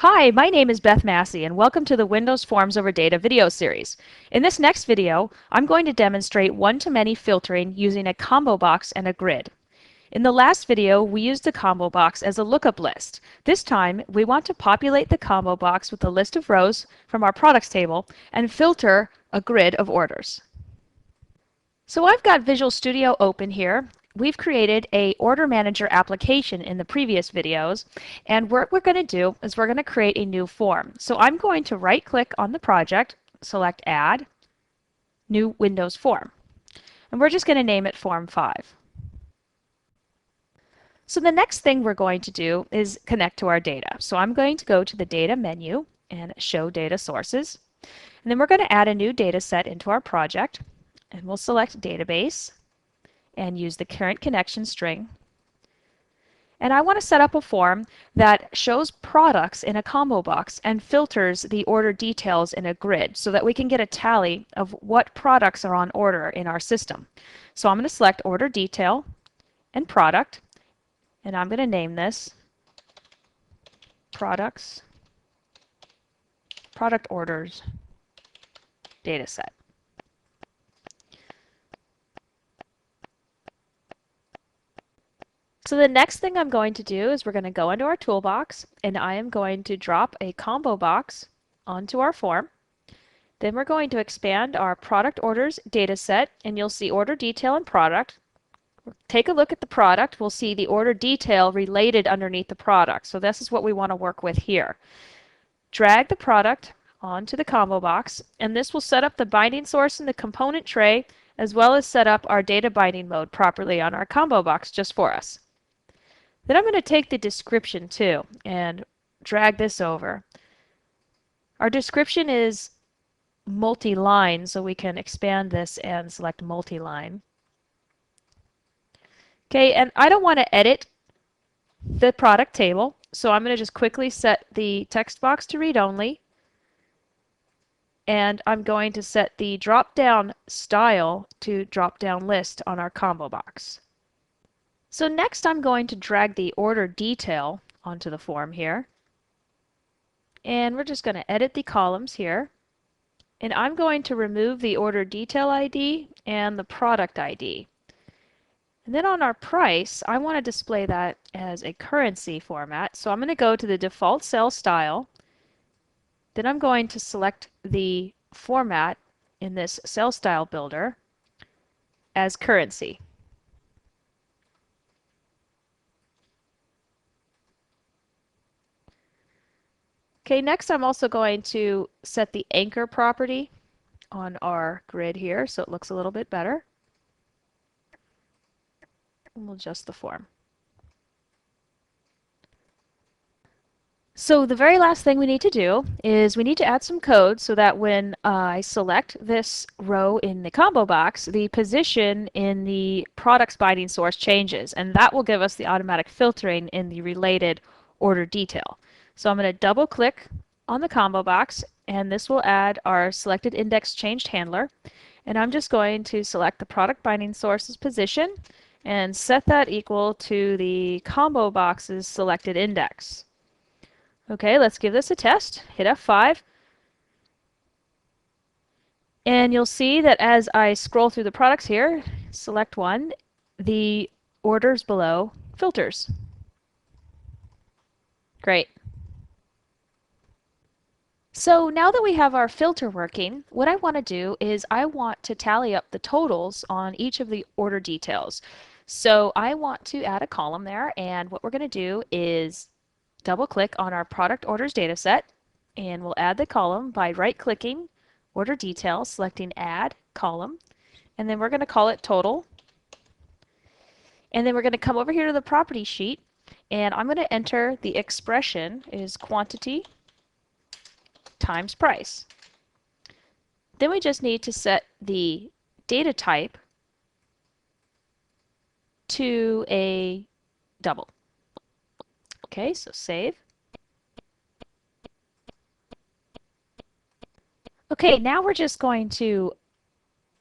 Hi, my name is Beth Massey, and welcome to the Windows Forms over Data video series. In this next video, I'm going to demonstrate one-to-many filtering using a combo box and a grid. In the last video, we used the combo box as a lookup list. This time, we want to populate the combo box with a list of rows from our products table and filter a grid of orders. So I've got Visual Studio open here. We've created a order manager application in the previous videos, and what we're going to do is we're going to create a new form. So I'm going to right click on the project, select Add, New Windows Form, and we're just going to name it Form 5. So the next thing we're going to do is connect to our data. So I'm going to go to the Data menu and Show Data Sources, and then we're going to add a new data set into our project, and we'll select Database and use the current connection string. And I want to set up a form that shows products in a combo box and filters the order details in a grid so that we can get a tally of what products are on order in our system. So I'm going to select Order Detail and Product, and I'm going to name this Products, Product Orders Dataset. So the next thing I'm going to do is we're going to go into our toolbox, and I am going to drop a combo box onto our form. Then we're going to expand our product orders data set, and you'll see order detail and product. Take a look at the product. We'll see the order detail related underneath the product. So this is what we want to work with here. Drag the product onto the combo box, and this will set up the binding source in the component tray, as well as set up our data binding mode properly on our combo box just for us. Then I'm going to take the description too and drag this over. Our description is multi-line, so we can expand this and select multi-line. Okay, and I don't want to edit the product table, so I'm going to just quickly set the text box to read only. And I'm going to set the drop-down style to drop-down list on our combo box. So next I'm going to drag the order detail onto the form here. And we're just going to edit the columns here. And I'm going to remove the order detail ID and the product ID. And then on our price, I want to display that as a currency format. So I'm going to go to the default cell style. Then I'm going to select the format in this cell style builder as currency. Okay, next I'm also going to set the anchor property on our grid here so it looks a little bit better. And we'll adjust the form. So the very last thing we need to do is we need to add some code so that when I select this row in the combo box, the position in the products binding source changes, and that will give us the automatic filtering in the related order detail. So I'm going to double click on the combo box, and this will add our selected index changed handler. And I'm just going to select the product binding source's position and set that equal to the combo box's selected index. Okay, let's give this a test. Hit F5. And you'll see that as I scroll through the products here, select one, the orders below filters. Great. So now that we have our filter working, what I want to do is I want to tally up the totals on each of the order details. So I want to add a column there, and what we're going to do is double click on our product orders dataset, and we'll add the column by right clicking order detail, selecting add column, and then we're going to call it total. And then we're going to come over here to the property sheet, and I'm going to enter the expression is quantity times price. Then we just need to set the data type to a double. Okay, so save. Okay, now we're just going to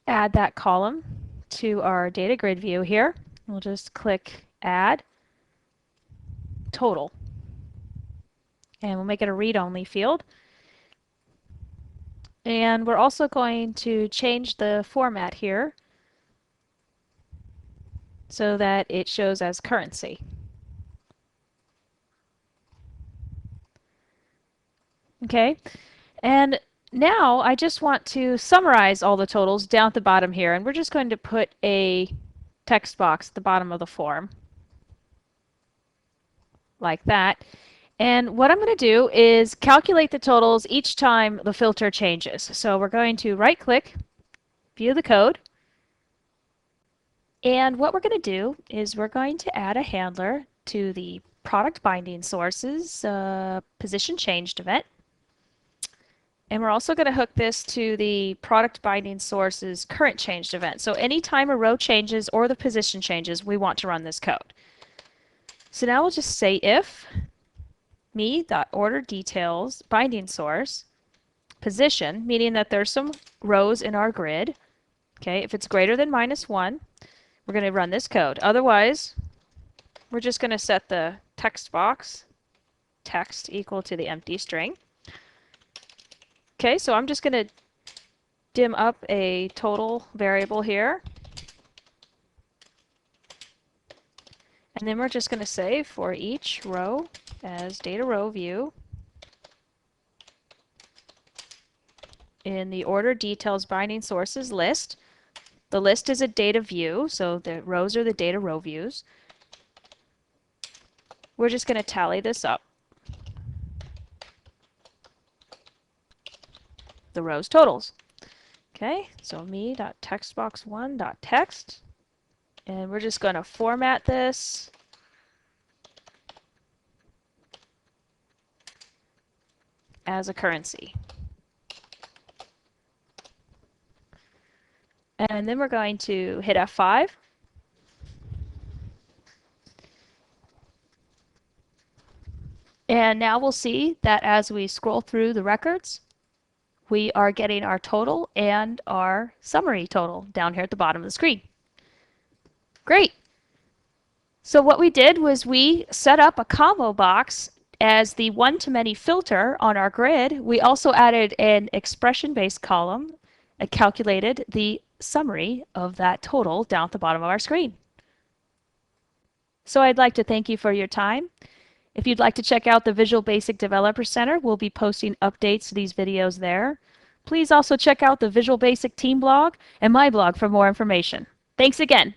add that column to our data grid view here. We'll just click add total. And we'll make it a read-only field. And we're also going to change the format here so that it shows as currency. Okay, and now I just want to summarize all the totals down at the bottom here, and we're just going to put a text box at the bottom of the form like that. And what I'm going to do is calculate the totals each time the filter changes. So we're going to right-click, view the code, and what we're going to do is we're going to add a handler to the product binding sources position changed event. And we're also going to hook this to the product binding sources current changed event. So anytime a row changes or the position changes, we want to run this code. So now we'll just say if me.orderDetails binding source position, meaning that there's some rows in our grid. Okay, if it's greater than -1, we're going to run this code. Otherwise, we're just going to set the text box text equal to the empty string. Okay, so I'm just going to dim up a total variable here. And then we're just going to say for each row as data row view in the order details binding sources list. The list is a data view, so the rows are the data row views. We're just going to tally this up. The rows totals. Okay, so me.textbox1.text, and we're just going to format this as a currency. And then we're going to hit F5. And now we'll see that as we scroll through the records, we are getting our total and our summary total down here at the bottom of the screen. Great. So what we did was we set up a combo box as the one-to-many filter on our grid. We also added an expression-based column and calculated the summary of that total down at the bottom of our screen. So I'd like to thank you for your time. If you'd like to check out the Visual Basic Developer Center, we'll be posting updates to these videos there. Please also check out the Visual Basic team blog and my blog for more information. Thanks again.